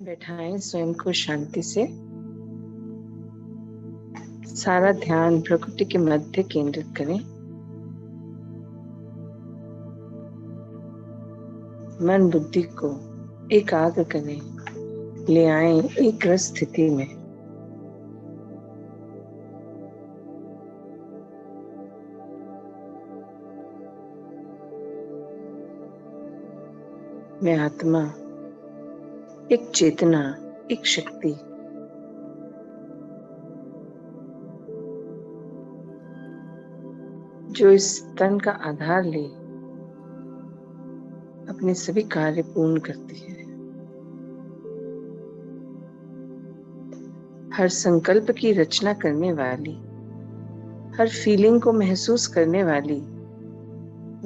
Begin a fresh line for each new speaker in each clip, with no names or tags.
बैठाएं स्वयं को शांति से। सारा ध्यान प्रकृति के मध्य केंद्रित करें। मन बुद्धि को एकाग्र करें, ले आए एक रस स्थिति में। मैं आत्मा, एक चेतना, एक शक्ति, जो इस तन का आधार ले अपने सभी कार्य पूर्ण करती है। हर संकल्प की रचना करने वाली, हर फीलिंग को महसूस करने वाली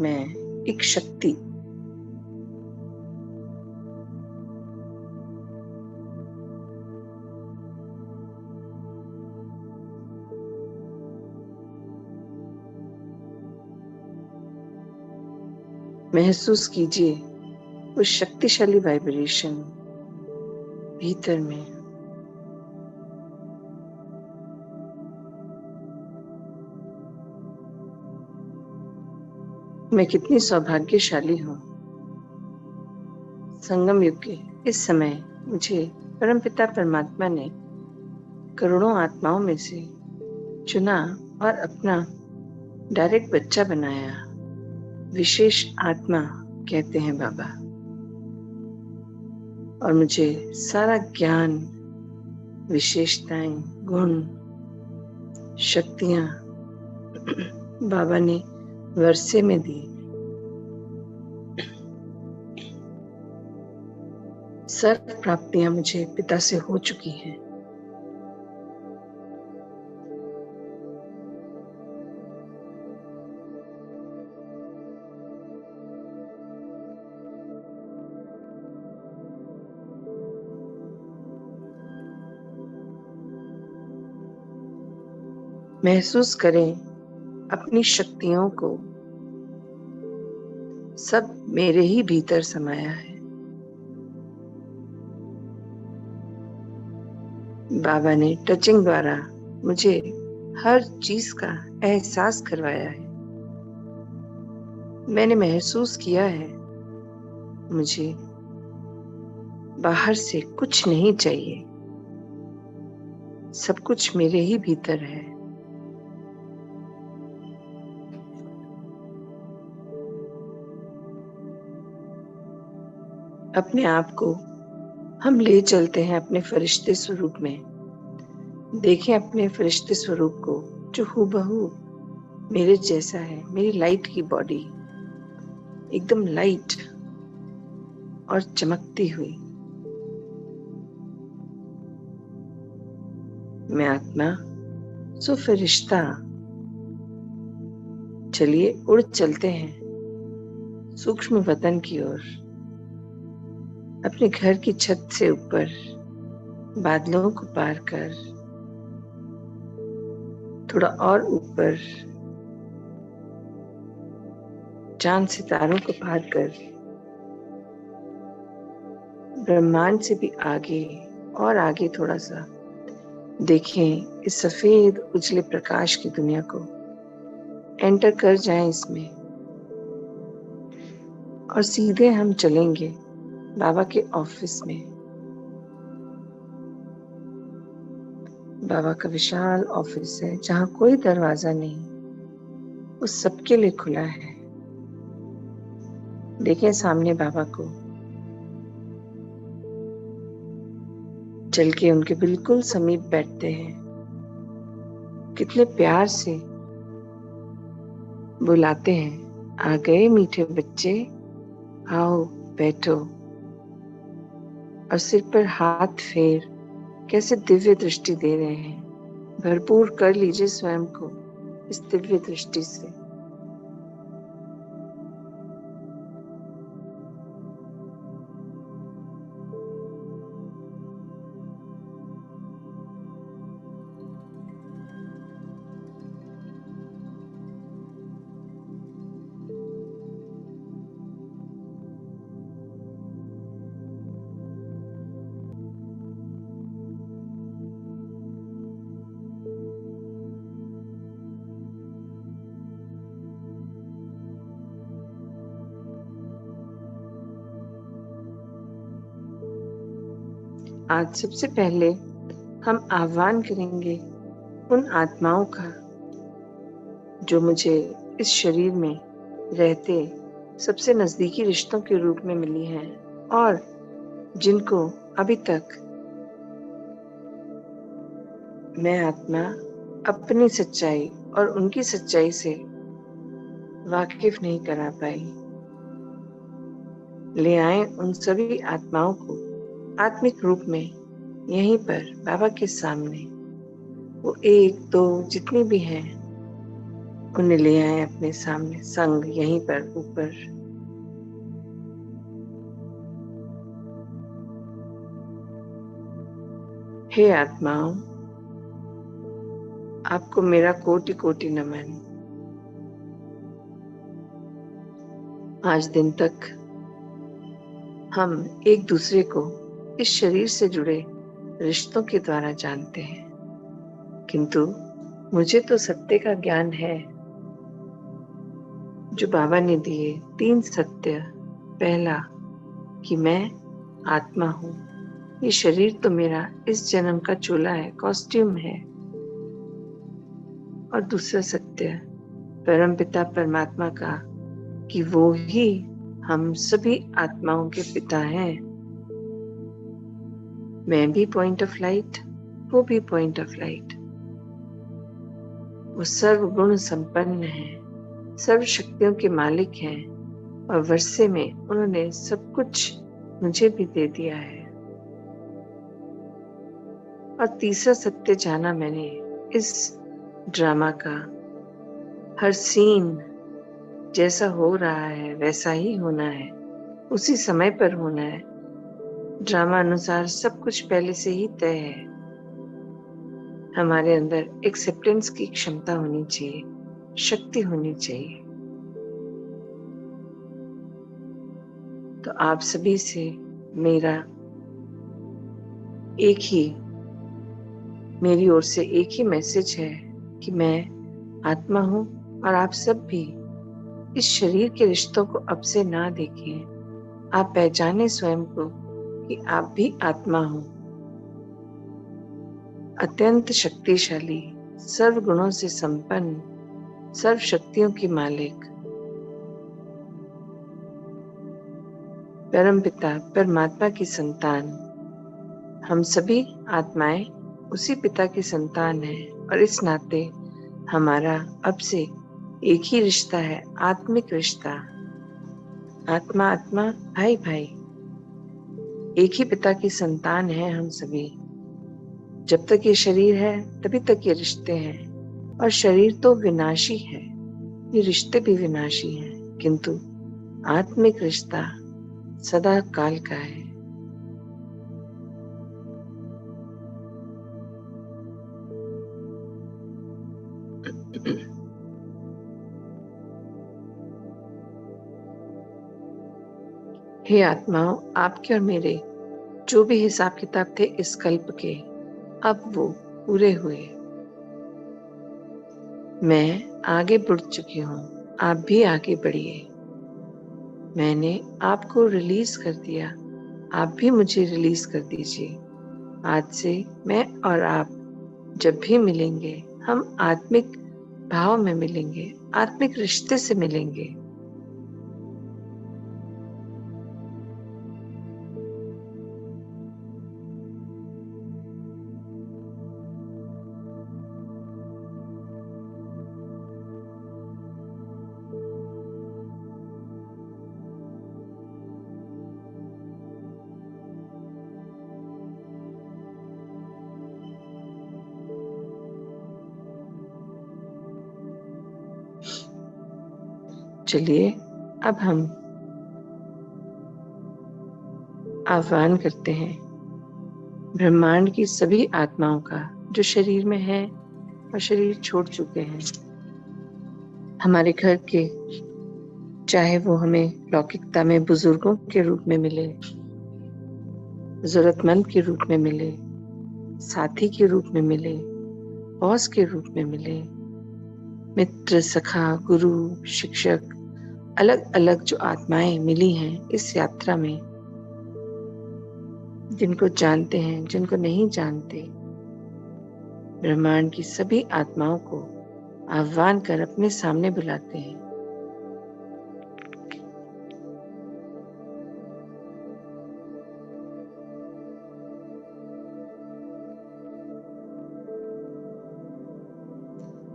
मैं एक शक्ति। महसूस कीजिए उस शक्तिशाली वाइब्रेशन भीतर में। मैं कितनी सौभाग्यशाली हूँ। संगम युग के इस समय मुझे परमपिता परमात्मा ने करोड़ों आत्माओं में से चुना और अपना डायरेक्ट बच्चा बनाया। विशेष आत्मा कहते हैं बाबा। और मुझे सारा ज्ञान, विशेषताएं, गुण, शक्तियां बाबा ने वर्षे में दी। सर्व प्राप्तियां मुझे पिता से हो चुकी हैं। महसूस करें अपनी शक्तियों को, सब मेरे ही भीतर समाया है। बाबा ने टचिंग द्वारा मुझे हर चीज का एहसास करवाया है। मैंने महसूस किया है मुझे बाहर से कुछ नहीं चाहिए, सब कुछ मेरे ही भीतर है। अपने आप को हम ले चलते हैं अपने फरिश्ते स्वरूप में। देखें अपने फरिश्ते स्वरूप को जो हूबहू मेरे जैसा है। मेरी लाइट की बॉडी एकदम लाइट और चमकती हुई। मैं आत्मा सो फरिश्ता। चलिए उड़ चलते हैं सूक्ष्म वतन की ओर। अपने घर की छत से ऊपर बादलों को पार कर, थोड़ा और ऊपर चांद सितारों को पार कर, ब्रह्मांड से भी आगे और आगे थोड़ा सा देखें इस सफेद उजले प्रकाश की दुनिया को। एंटर कर जाएं इसमें और सीधे हम चलेंगे बाबा के ऑफिस में। बाबा का विशाल ऑफिस है जहां कोई दरवाजा नहीं, वो सबके लिए खुला है। देखें सामने बाबा को, चल के उनके बिल्कुल समीप बैठते हैं। कितने प्यार से बुलाते हैं, आ गए मीठे बच्चे, आओ बैठो। और सिर पर हाथ फेर कैसे दिव्य दृष्टि दे रहे हैं। भरपूर कर लीजिए स्वयं को इस दिव्य दृष्टि से। आज सबसे पहले हम आह्वान करेंगे उन आत्माओं का जो मुझे इस शरीर में रहते सबसे नजदीकी रिश्तों के रूप में मिली हैं और जिनको अभी तक मैं आत्मा अपनी सच्चाई और उनकी सच्चाई से वाकिफ नहीं करा पाई। ले आए उन सभी आत्माओं को आत्मिक रूप में यहीं पर बाबा के सामने। वो एक दो जितनी भी हैं उन्हें ले आए अपने सामने संग यहीं पर ऊपर। हे आत्माओं, आपको मेरा कोटि कोटि नमन। आज दिन तक हम एक दूसरे को इस शरीर से जुड़े रिश्तों के द्वारा जानते हैं, किंतु मुझे तो सत्य का ज्ञान है जो बाबा ने दिए। 3 सत्य। पहला कि मैं आत्मा हूँ, ये शरीर तो मेरा इस जन्म का चोला है, कॉस्ट्यूम है। और दूसरा सत्य परमपिता परमात्मा का कि वो ही हम सभी आत्माओं के पिता हैं। मैं भी पॉइंट ऑफ लाइट, वो भी पॉइंट ऑफ लाइट। वो सर्व गुण संपन्न है, सर्व शक्तियों के मालिक हैं और वर्षे में उन्होंने सब कुछ मुझे भी दे दिया है। और तीसरा सत्य जाना मैंने इस ड्रामा का हर सीन जैसा हो रहा है वैसा ही होना है, उसी समय पर होना है। ड्रामा अनुसार सब कुछ पहले से ही तय है। हमारे अंदर एक्सेप्टेंस की क्षमता होनी चाहिए, शक्ति होनी चाहिए। तो आप सभी से मेरी ओर से एक ही मैसेज है कि मैं आत्मा हूं और आप सब भी इस शरीर के रिश्तों को अब से ना देखें। आप पहचाने स्वयं को कि आप भी आत्मा हो, अत्यंत शक्तिशाली, सर्व गुणों से संपन्न, सर्व शक्तियों की मालिक, परम पिता परमात्मा की संतान। हम सभी आत्माएं उसी पिता की संतान हैं और इस नाते हमारा अब से एक ही रिश्ता है, आत्मिक रिश्ता। आत्मा आत्मा, भाई भाई, एक ही पिता की संतान है हम सभी। जब तक ये शरीर है तभी तक ये रिश्ते हैं और शरीर तो विनाशी है, ये रिश्ते भी विनाशी हैं, किंतु आत्मिक रिश्ता सदा काल का है। हे आत्माओं, आपके और मेरे जो भी हिसाब किताब थे इस कल्प के, अब वो पूरे हुए। मैं आगे बढ़ चुकी हूँ, आप भी आगे बढ़िए। मैंने आपको रिलीज कर दिया, आप भी मुझे रिलीज कर दीजिए। आज से मैं और आप जब भी मिलेंगे हम आत्मिक भाव में मिलेंगे, आत्मिक रिश्ते से मिलेंगे। चलिए अब हम आह्वान करते हैं ब्रह्मांड की सभी आत्माओं का जो शरीर में है और शरीर छोड़ चुके हैं। हमारे घर के, चाहे वो हमें लौकिकता में बुजुर्गों के रूप में मिले, जरूरतमंद के रूप में मिले, साथी के रूप में मिले, बॉस के रूप में मिले, मित्र, सखा, गुरु, शिक्षक, अलग अलग जो आत्माएं मिली हैं इस यात्रा में, जिनको जानते हैं, जिनको नहीं जानते, ब्रह्मांड की सभी आत्माओं को आह्वान कर अपने सामने बुलाते हैं।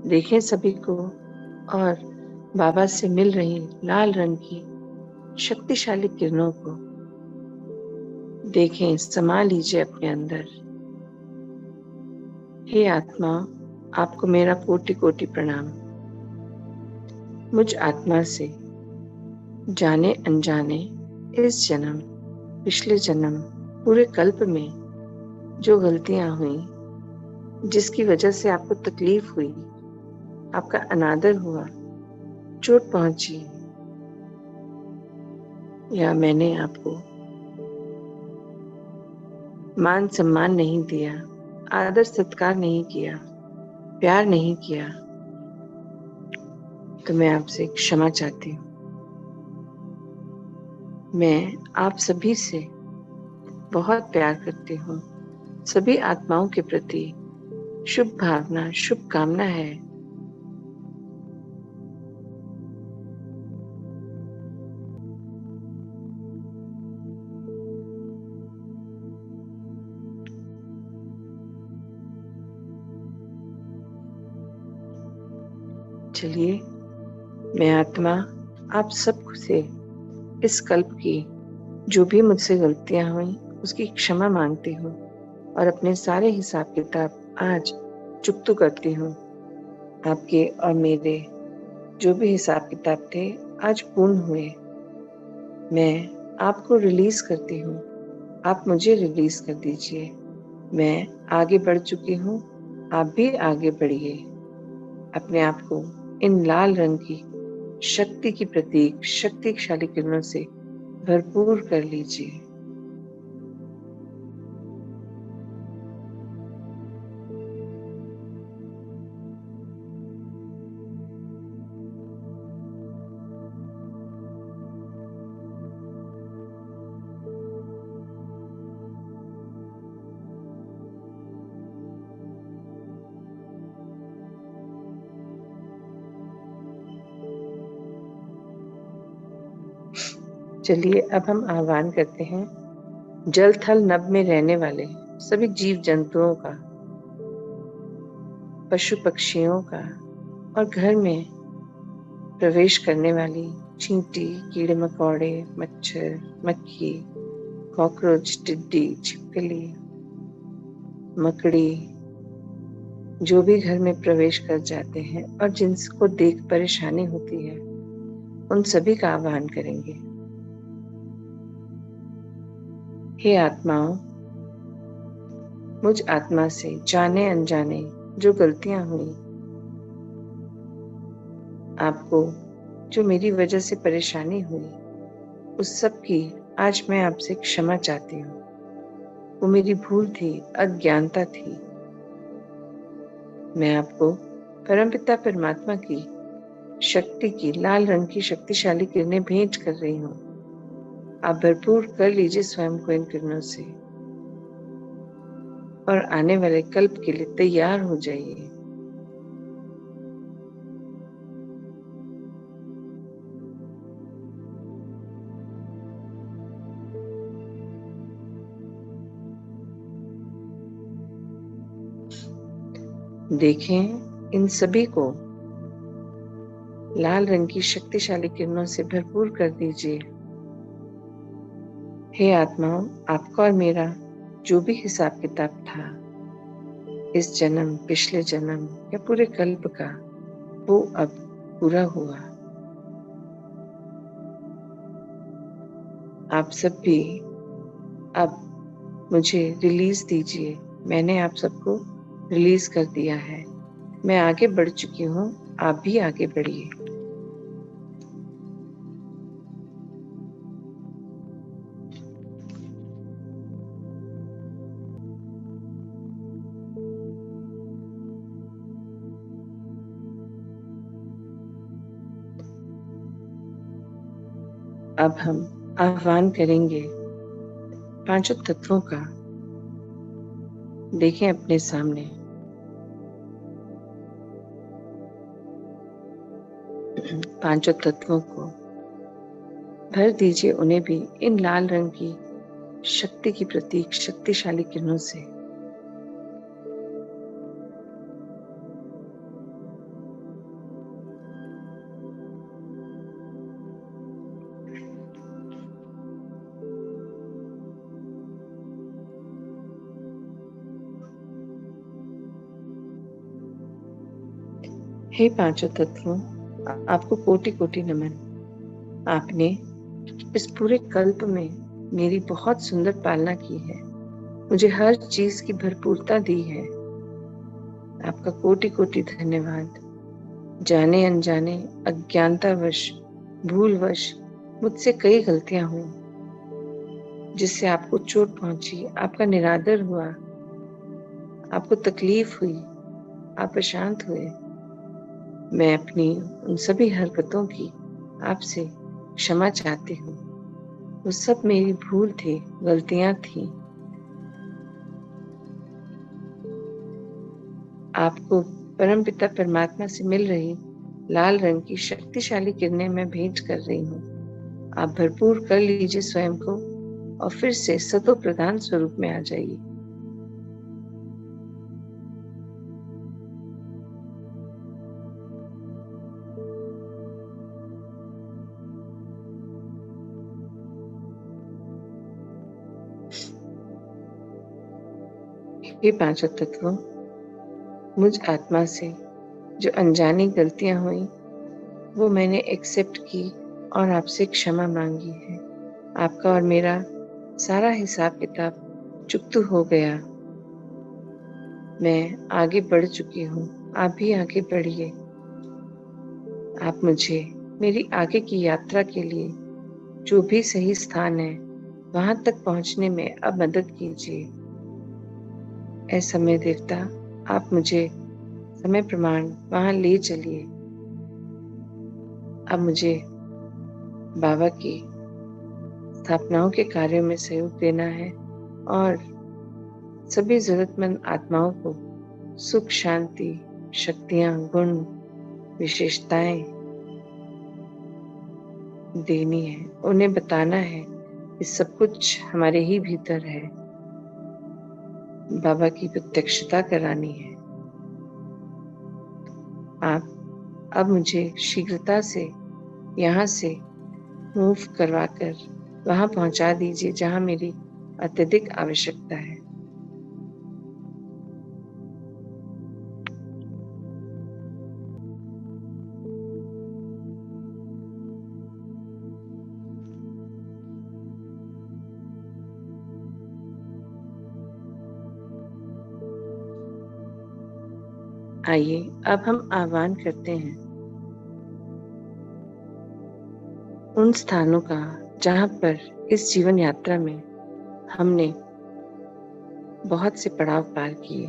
देखें सभी को और बाबा से मिल रही लाल रंग की शक्तिशाली किरणों को देखें, समा लीजिए अपने अंदर। हे आत्मा, आपको मेरा कोटि कोटि प्रणाम। मुझ आत्मा से जाने अनजाने इस जन्म, पिछले जन्म, पूरे कल्प में जो गलतियां हुई, जिसकी वजह से आपको तकलीफ हुई, आपका अनादर हुआ, चोट पहुंची, या मैंने आपको मान सम्मान नहीं दिया, आदर सत्कार नहीं किया, प्यार नहीं किया, तो मैं आपसे क्षमा चाहती हूँ। मैं आप सभी से बहुत प्यार करती हूँ। सभी आत्माओं के प्रति शुभ भावना, शुभकामना है। चलिए, मैं आत्मा आप सब से इस कल्प की जो भी मुझसे गलतियां हुई उसकी क्षमा मांगती हूँ और अपने सारे हिसाब किताब आज चुकता करती हूँ। आपके और मेरे जो भी हिसाब किताब थे आज पूर्ण हुए। मैं आपको रिलीज करती हूँ, आप मुझे रिलीज कर दीजिए। मैं आगे बढ़ चुकी हूँ, आप भी आगे बढ़िए। अपने आप को इन लाल रंग की शक्ति की प्रतीक, शक्तिशाली किरणों से भरपूर कर लीजिए। चलिए, अब हम आह्वान करते हैं जल थल नभ में रहने वाले सभी जीव जंतुओं का, पशु पक्षियों का, और घर में प्रवेश करने वाली चींटी, कीड़े मकोड़े, मच्छर, मक्खी, कॉकरोच, टिड्डी, छिपकली, मकड़ी, जो भी घर में प्रवेश कर जाते हैं और जिनको देख परेशानी होती है, उन सभी का आह्वान करेंगे। हे आत्माओं, मुझ आत्मा से जाने अनजाने जो गलतियां हुई, आपको जो मेरी वजह से परेशानी हुई, उस सब की आज मैं आपसे क्षमा चाहती हूँ। वो मेरी भूल थी, अज्ञानता थी। मैं आपको परमपिता परमात्मा की शक्ति की लाल रंग की शक्तिशाली किरणें भेंट कर रही हूँ। आप भरपूर कर लीजिए स्वयं को इन किरणों से और आने वाले कल्प के लिए तैयार हो जाइए। देखें, इन सभी को लाल रंग की शक्तिशाली किरणों से भरपूर कर दीजिए। हे आत्माओं, आपका और मेरा जो भी हिसाब किताब था, इस जन्म, पिछले जन्म या पूरे कल्प का, वो अब पूरा हुआ। आप सब भी अब मुझे रिलीज दीजिए। मैंने आप सबको रिलीज कर दिया है। मैं आगे बढ़ चुकी हूँ, आप भी आगे बढ़िए। अब हम आह्वान करेंगे पांचों तत्वों का देखें अपने सामने। पांचों तत्वों को भर दीजिए, उन्हें भी इन लाल रंग की शक्ति की प्रतीक शक्तिशाली किरणों से। हे पांचों तत्वों, आपको कोटि कोटि नमन। आपने इस पूरे कल्प में मेरी बहुत सुंदर पालना की है, मुझे हर चीज की भरपूरता दी है। आपका कोटि कोटि धन्यवाद। जाने अनजाने, अज्ञानतावश, भूलवश मुझसे कई गलतियां हुई जिससे आपको चोट पहुंची, आपका निरादर हुआ, आपको तकलीफ हुई, आप अशांत हुए। मैं अपनी उन सभी हरकतों की आपसे क्षमा चाहती हूँ। वो सब मेरी भूल थी, गलतियां थी। आपको परमपिता परमात्मा से मिल रही लाल रंग की शक्तिशाली किरणें मैं भेंट कर रही हूँ। आप भरपूर कर लीजिए स्वयं को और फिर से सतो प्रधान स्वरूप में आ जाइए। हे पांचों तत्वों, मुझ आत्मा से जो अनजानी गलतियां हुई वो मैंने एक्सेप्ट की और आपसे क्षमा मांगी है। आपका और मेरा सारा हिसाब किताब चुकता हो गया। मैं आगे बढ़ चुकी हूँ, आप भी आगे बढ़िए। आप मुझे मेरी आगे की यात्रा के लिए जो भी सही स्थान है वहां तक पहुंचने में अब मदद कीजिए। ऐ समय देवता, आप मुझे समय प्रमाण वहां ले चलिए। अब मुझे बाबा की स्थापनाओं के कार्यों में सहयोग देना है और सभी जरूरतमंद आत्माओं को सुख, शांति, शक्तियां, गुण, विशेषताएं देनी है। उन्हें बताना है कि सब कुछ हमारे ही भीतर है। बाबा की प्रत्यक्षता करानी है। आप अब मुझे शीघ्रता से यहाँ से मूव करवाकर वहां पहुंचा दीजिए जहां मेरी अत्यधिक आवश्यकता है। आइए अब हम आह्वान करते हैं उन स्थानों का जहां पर इस जीवन यात्रा में हमने बहुत से पड़ाव पार किए,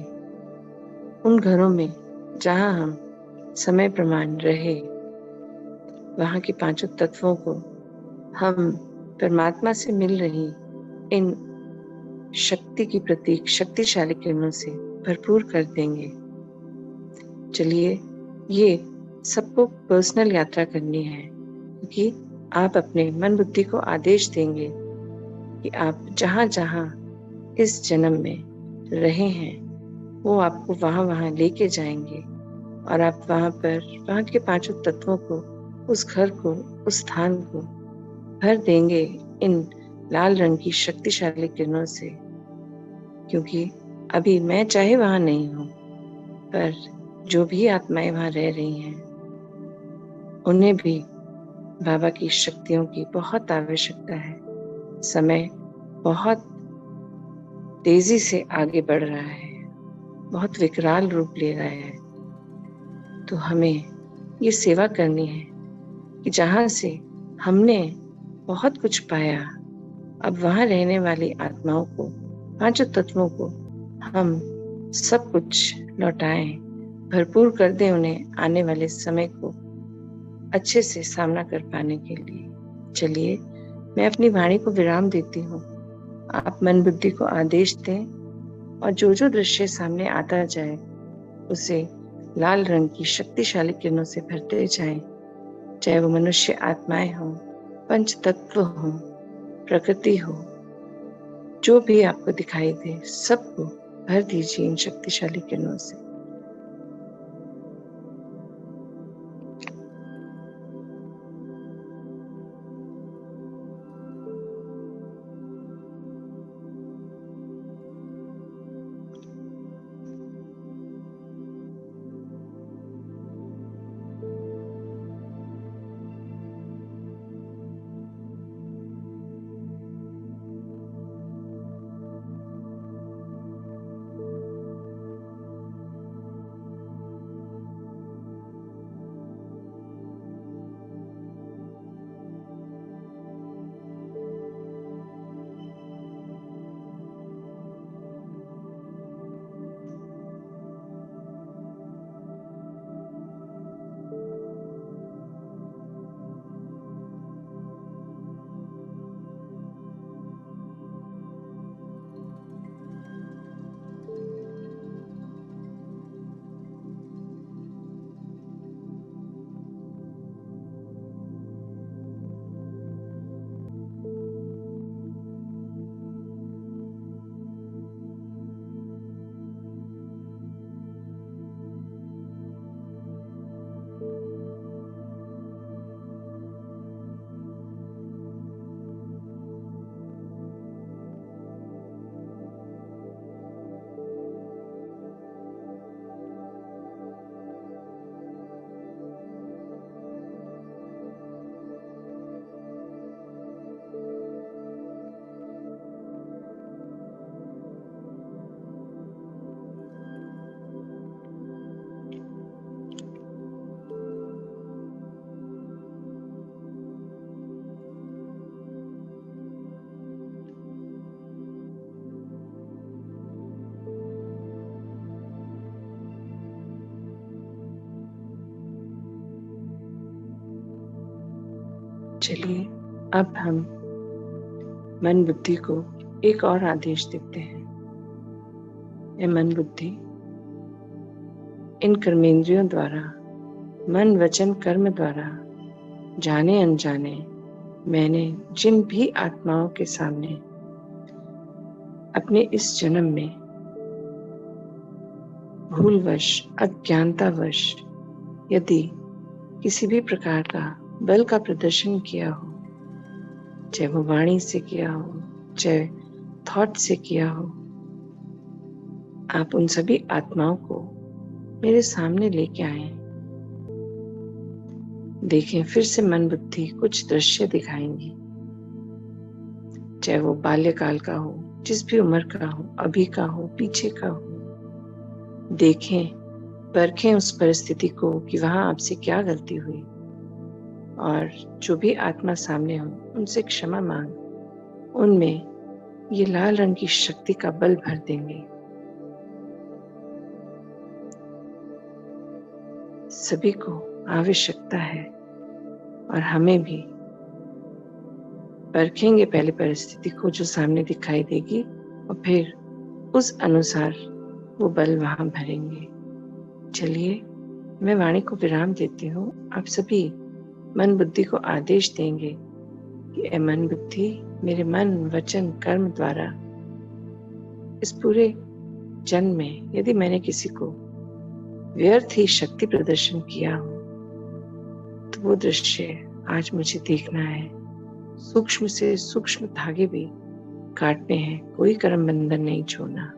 उन घरों में जहां हम समय प्रमाण रहे, वहां के पांचों तत्वों को हम परमात्मा से मिल रही इन शक्ति की प्रतीक शक्तिशाली किरणों से भरपूर कर देंगे। चलिए, ये सबको पर्सनल यात्रा करनी है क्योंकि आप अपने मन बुद्धि को आदेश देंगे कि आप जहां जहां इस जन्म में रहे हैं वो आपको वहां वहां लेके जाएंगे और आप वहां पर वहां के पांचों तत्वों को, उस घर को, उस स्थान को भर देंगे इन लाल रंग की शक्तिशाली किरणों से। क्योंकि अभी मैं चाहे वहां नहीं हूं, पर जो भी आत्माएं वहां रह रही हैं उन्हें भी बाबा की शक्तियों की बहुत आवश्यकता है। समय बहुत तेजी से आगे बढ़ रहा है, बहुत विकराल रूप ले रहा है। तो हमें ये सेवा करनी है कि जहां से हमने बहुत कुछ पाया, अब वहां रहने वाली आत्माओं को, पांचों तत्वों को हम सब कुछ लौटाएं, भरपूर कर दें उन्हें आने वाले समय को अच्छे से सामना कर पाने के लिए। चलिए, मैं अपनी वाणी को विराम देती हूँ आप मन बुद्धि को आदेश दें और जो जो दृश्य सामने आता जाए उसे लाल रंग की शक्तिशाली किरणों से भरते जाएं, चाहे वो मनुष्य आत्माएं हों, पंच तत्व हों, प्रकृति हो, जो भी आपको दिखाई दे सबको भर दीजिए इन शक्तिशाली किरणों से। चलिए अब हम मन बुद्धि को एक और आदेश देते हैं। ये मन बुद्धि इन कर्मेंद्रियों द्वारा, मन वचन कर्म द्वारा जाने अनजाने मैंने जिन भी आत्माओं के सामने अपने इस जन्म में भूलवश, अज्ञानतावश यदि किसी भी प्रकार का बल का प्रदर्शन किया हो, चाहे वो वाणी से किया हो, चाहे थॉट से किया हो, आप उन सभी आत्माओं को मेरे सामने लेके आए। देखें, फिर से मन बुद्धि कुछ दृश्य दिखाएंगी, चाहे वो बाल्यकाल का हो, जिस भी उम्र का हो, अभी का हो, पीछे का हो। देखें, परखें उस परिस्थिति को कि वहां आपसे क्या गलती हुई, और जो भी आत्मा सामने हो उनसे क्षमा मांग, उनमें ये लाल रंग की शक्ति का बल भर देंगे। सभी को आवश्यकता है और हमें भी परखेंगे पहले परिस्थिति को जो सामने दिखाई देगी, और फिर उस अनुसार वो बल वहां भरेंगे। चलिए, मैं वाणी को विराम देती हूँ। आप सभी मन बुद्धि को आदेश देंगे कि ए मन बुद्धि, मेरे मन वचन कर्म द्वारा इस पूरे जन्म में यदि मैंने किसी को व्यर्थ ही शक्ति प्रदर्शन किया हो, तो वो दृश्य आज मुझे देखना है। सूक्ष्म से सूक्ष्म धागे भी काटने हैं, कोई कर्म बंधन नहीं छोड़ना।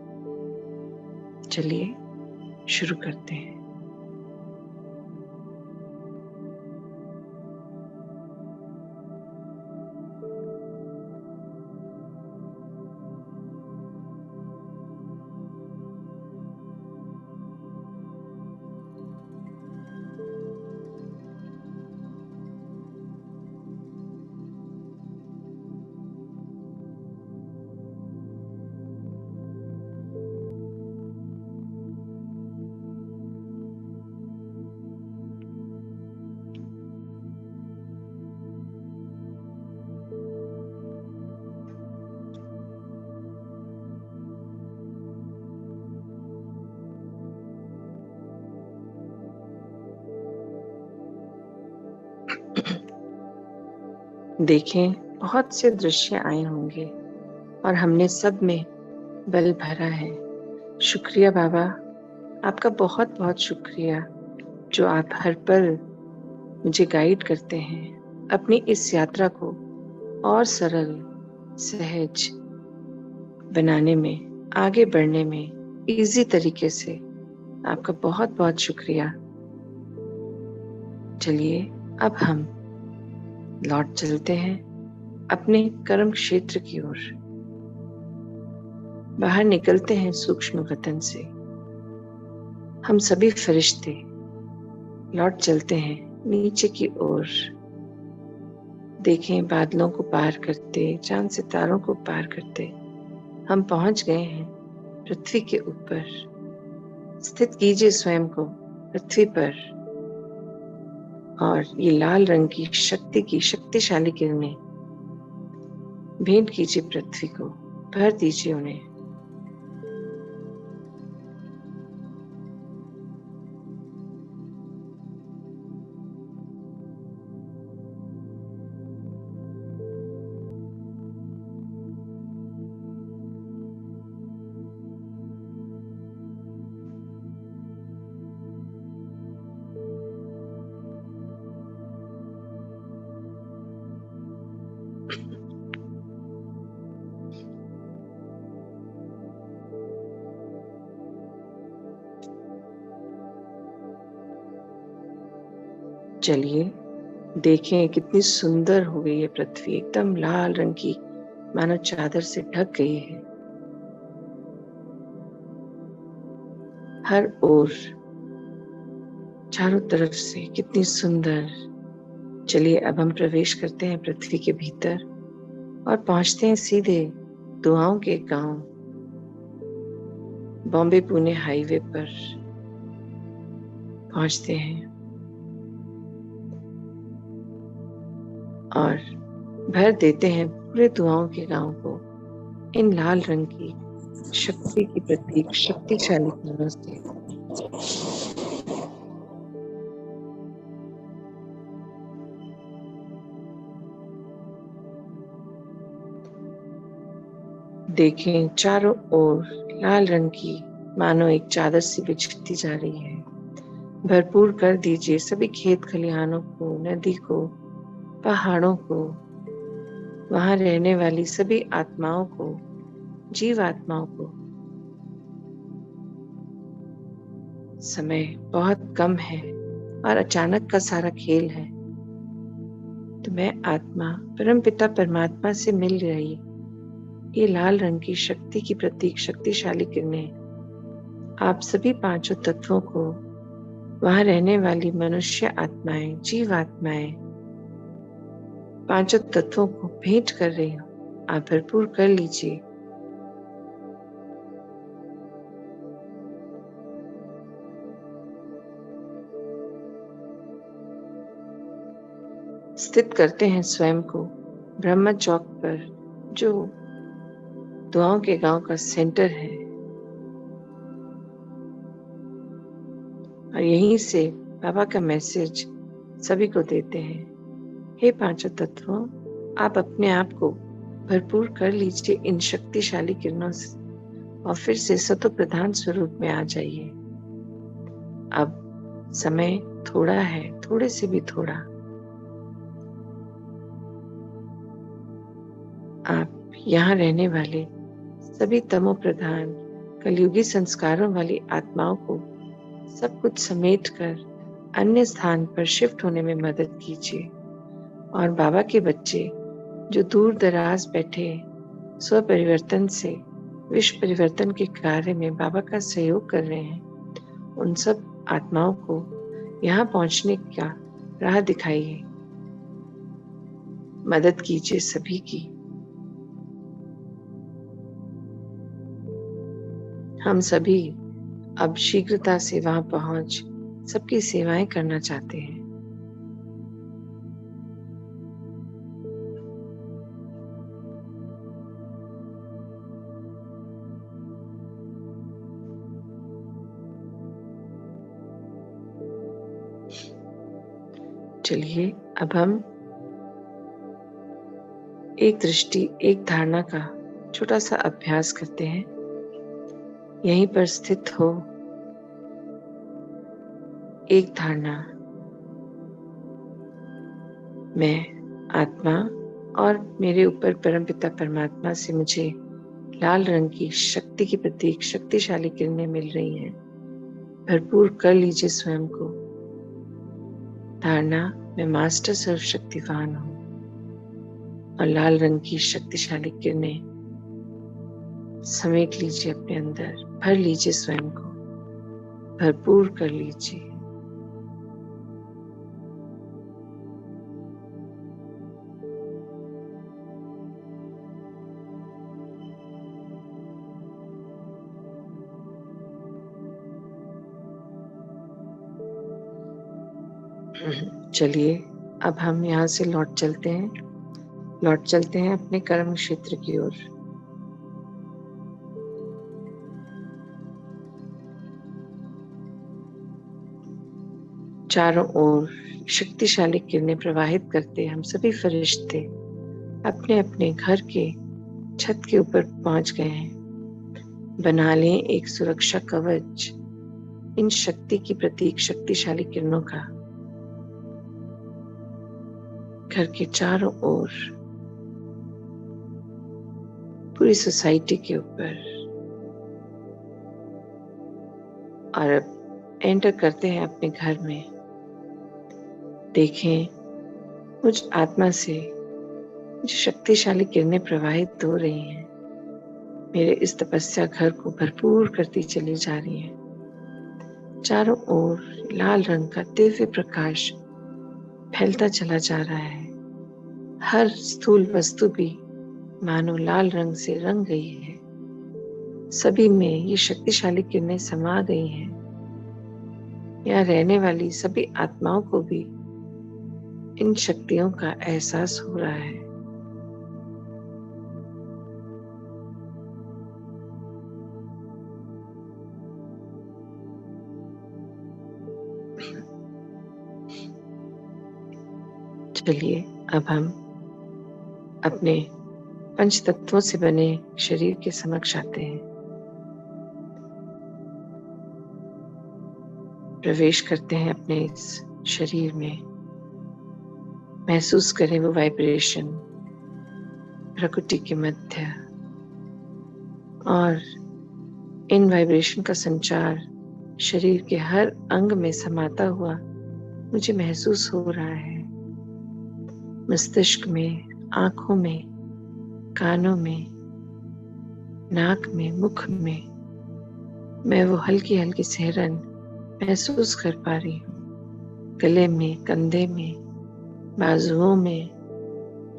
चलिए शुरू करते हैं। देखें, बहुत से दृश्य आए होंगे और हमने सब में बल भरा है। शुक्रिया बाबा, आपका बहुत बहुत शुक्रिया जो आप हर पल मुझे गाइड करते हैं अपनी इस यात्रा को और सरल, सहज बनाने में, आगे बढ़ने में, इजी तरीके से। आपका बहुत बहुत शुक्रिया। चलिए अब हम लौट चलते हैं अपने कर्म क्षेत्र की ओर। बाहर निकलते हैं सूक्ष्म वतन से। हम सभी फरिश्ते लौट चलते हैं नीचे की ओर। देखें, बादलों को पार करते, चांद सितारों को पार करते हम पहुंच गए हैं पृथ्वी के ऊपर। स्थित कीजिए स्वयं को पृथ्वी पर और ये लाल रंग की शक्ति की शक्तिशाली किरणें भेंट कीजिए पृथ्वी को, भर दीजिए उन्हें। चलिए देखें, कितनी सुंदर हो गई है पृथ्वी, एकदम लाल रंग की, मानो चादर से ढक गई है। हर ओर चारों तरफ से कितनी सुंदर। चलिए अब हम प्रवेश करते हैं पृथ्वी के भीतर और पहुंचते हैं सीधे दुआओं के गांव, बॉम्बे पुणे हाईवे पर पहुंचते हैं और भर देते हैं पूरे दुआओं के गांव को इन लाल रंग की शक्ति की प्रतीक शक्तिशाली किरणों से। देखें, चारों ओर लाल रंग की मानो एक चादर सी बिछती जा रही है। भरपूर कर दीजिए सभी खेत खलिहानों को, नदी को, पहाड़ों को, वहां रहने वाली सभी आत्माओं को, जीव आत्माओं को। समय बहुत कम है और अचानक का सारा खेल है, तो मैं आत्मा परमपिता परमात्मा से मिल रही ये लाल रंग की शक्ति की प्रतीक शक्तिशाली किरणें आप सभी पांचों तत्वों को, वहां रहने वाली मनुष्य आत्माएं, जीव आत्माएं, पांचों तत्वों को भेंट कर रही हूं। आप भरपूर कर लीजिए। स्थित करते हैं स्वयं को ब्रह्म चौक पर, जो दुआओं के गांव का सेंटर है, और यहीं से बाबा का मैसेज सभी को देते हैं। हे पांचों तत्वों, आप अपने आप को भरपूर कर लीजिए इन शक्तिशाली किरणों से और फिर से सतो प्रधान स्वरूप में आ जाइए। अब समय थोड़ा है, थोड़े से भी थोड़ा। आप यहाँ रहने वाले सभी तमो प्रधान कलयुगी संस्कारों वाली आत्माओं को सब कुछ समेट कर अन्य स्थान पर शिफ्ट होने में मदद कीजिए। और बाबा के बच्चे जो दूर दराज बैठे स्व परिवर्तन से विश्व परिवर्तन के कार्य में बाबा का सहयोग कर रहे हैं, उन सब आत्माओं को यहाँ पहुंचने का राह दिखाइए, मदद कीजिए सभी की। हम सभी अब शीघ्रता से वहां पहुंच सबकी सेवाएं करना चाहते हैं। चलिए अब हम एक दृष्टि, एक धारणा का छोटा सा अभ्यास करते हैं। यहीं पर स्थित हो। एक धारणा, मैं आत्मा और मेरे ऊपर परमपिता परमात्मा से मुझे लाल रंग की शक्ति की प्रतीक शक्तिशाली किरणें मिल रही हैं। भरपूर कर लीजिए स्वयं को। धारणा, मैं मास्टर सर्वशक्तिवान हूँ और लाल रंग की शक्तिशाली किरणें समेट लीजिए अपने अंदर, भर लीजिए स्वयं को, भरपूर कर लीजिए। चलिए, अब हम यहाँ से लौट चलते हैं अपने कर्म क्षेत्र की ओर। चारों ओर शक्तिशाली किरणें प्रवाहित करते हम सभी फरिश्ते अपने अपने घर के छत के ऊपर पहुंच गए हैं। बना लें एक सुरक्षा कवच इन शक्ति की प्रतीक शक्तिशाली किरणों का घर के चारों ओर, पूरी सोसाइटी के ऊपर। और अब एंटर करते हैं अपने घर में। देखें, मुझ आत्मा से जो शक्तिशाली किरणें प्रवाहित हो रही हैं, मेरे इस तपस्या घर को भरपूर करती चली जा रही हैं। चारों ओर लाल रंग का दिव्य प्रकाश फैलता चला जा रहा है। हर स्थूल वस्तु भी मानो लाल रंग से रंग गई है। सभी में ये शक्तिशाली किरणें समा गई हैं। यहाँ रहने वाली सभी आत्माओं को भी इन शक्तियों का एहसास हो रहा है। चलिए, अब हम अपने पंच तत्वों से बने शरीर के समक्ष आते हैं। प्रवेश करते हैं अपने इस शरीर में। महसूस करें वो वाइब्रेशन प्रकृति के मध्य, और इन वाइब्रेशन का संचार शरीर के हर अंग में समाता हुआ मुझे महसूस हो रहा है। मस्तिष्क में, आंखों में, कानों में, नाक में, मुख में मैं वो हल्की हल्की सिहरन महसूस कर पा रही हूँ। गले में, कंधे में, बाजुओं में,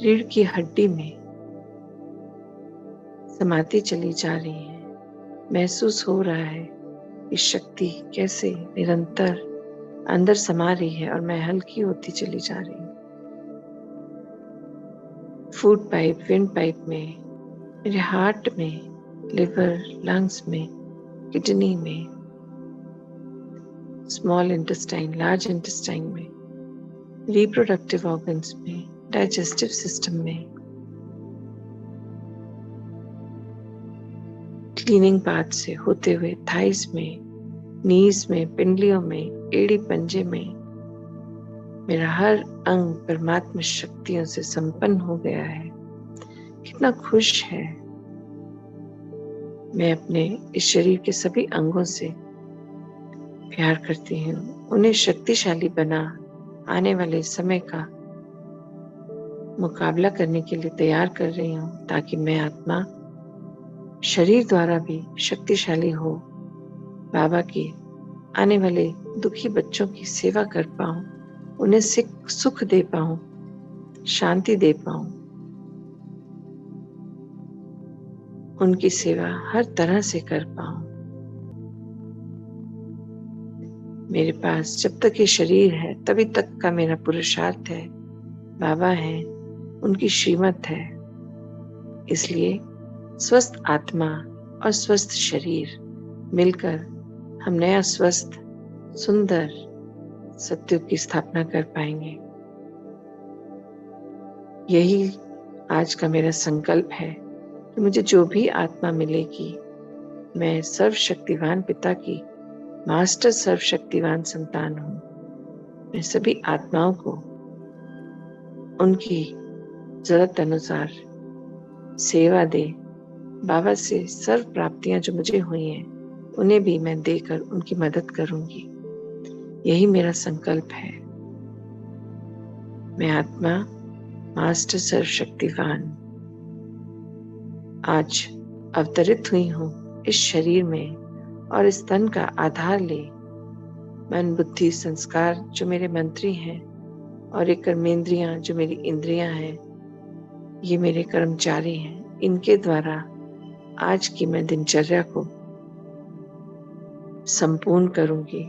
रीढ़ की हड्डी में समाती चली जा रही है। महसूस हो रहा है कि शक्ति कैसे निरंतर अंदर समा रही है और मैं हल्की होती चली जा रही हूँ। फूड पाइप, विंड पाइप में, मेरे हार्ट में, लिवर, लंग्स में, किडनी में, स्मॉल इंटेस्टाइन, लार्ज इंटेस्टाइन में, रिप्रोडक्टिव ऑर्गन्स में, डाइजेस्टिव सिस्टम में, क्लीनिंग पाथ से होते हुए थाइस में, नीज में, पिंडलियों में, एड़ी पंजे में, मेरा हर अंग परमात्मा शक्तियों से संपन्न हो गया है। कितना खुश है। मैं अपने इस शरीर के सभी अंगों से प्यार करती हूँ। उन्हें शक्तिशाली बना आने वाले समय का मुकाबला करने के लिए तैयार कर रही हूँ, ताकि मैं आत्मा शरीर द्वारा भी शक्तिशाली हो, बाबा की आने वाले दुखी बच्चों की सेवा कर पाऊं, उन्हें सुख दे पाऊं, शांति दे पाऊं, उनकी सेवा हर तरह से कर पाऊं। मेरे पास जब तक ये शरीर है तभी तक का मेरा पुरुषार्थ है। बाबा है, उनकी श्रीमत है। इसलिए स्वस्थ आत्मा और स्वस्थ शरीर मिलकर हम नया स्वस्थ सुंदर सत्युग की स्थापना कर पाएंगे। यही आज का मेरा संकल्प है कि मुझे जो भी आत्मा मिलेगी, मैं सर्वशक्तिवान पिता की मास्टर सर्वशक्तिवान संतान हूँ। मैं सभी आत्माओं को उनकी जरूरत अनुसार सेवा दे, बाबा से सर्व प्राप्तियां जो मुझे हुई हैं उन्हें भी मैं देकर उनकी मदद करूंगी। यही मेरा संकल्प है। मैं आत्मा मास्टर सर्वशक्तिवान आज अवतरित हुई हूँ इस शरीर में, और इस तन का आधार ले मन बुद्धि संस्कार जो मेरे मंत्री हैं और ये कर्मेंद्रियां जो मेरी इंद्रियां हैं, ये मेरे कर्मचारी हैं। इनके द्वारा आज की मैं दिनचर्या को संपूर्ण करूंगी।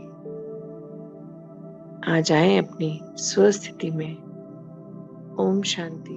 आ जाएं अपनी स्वस्थिति में। ओम शांति।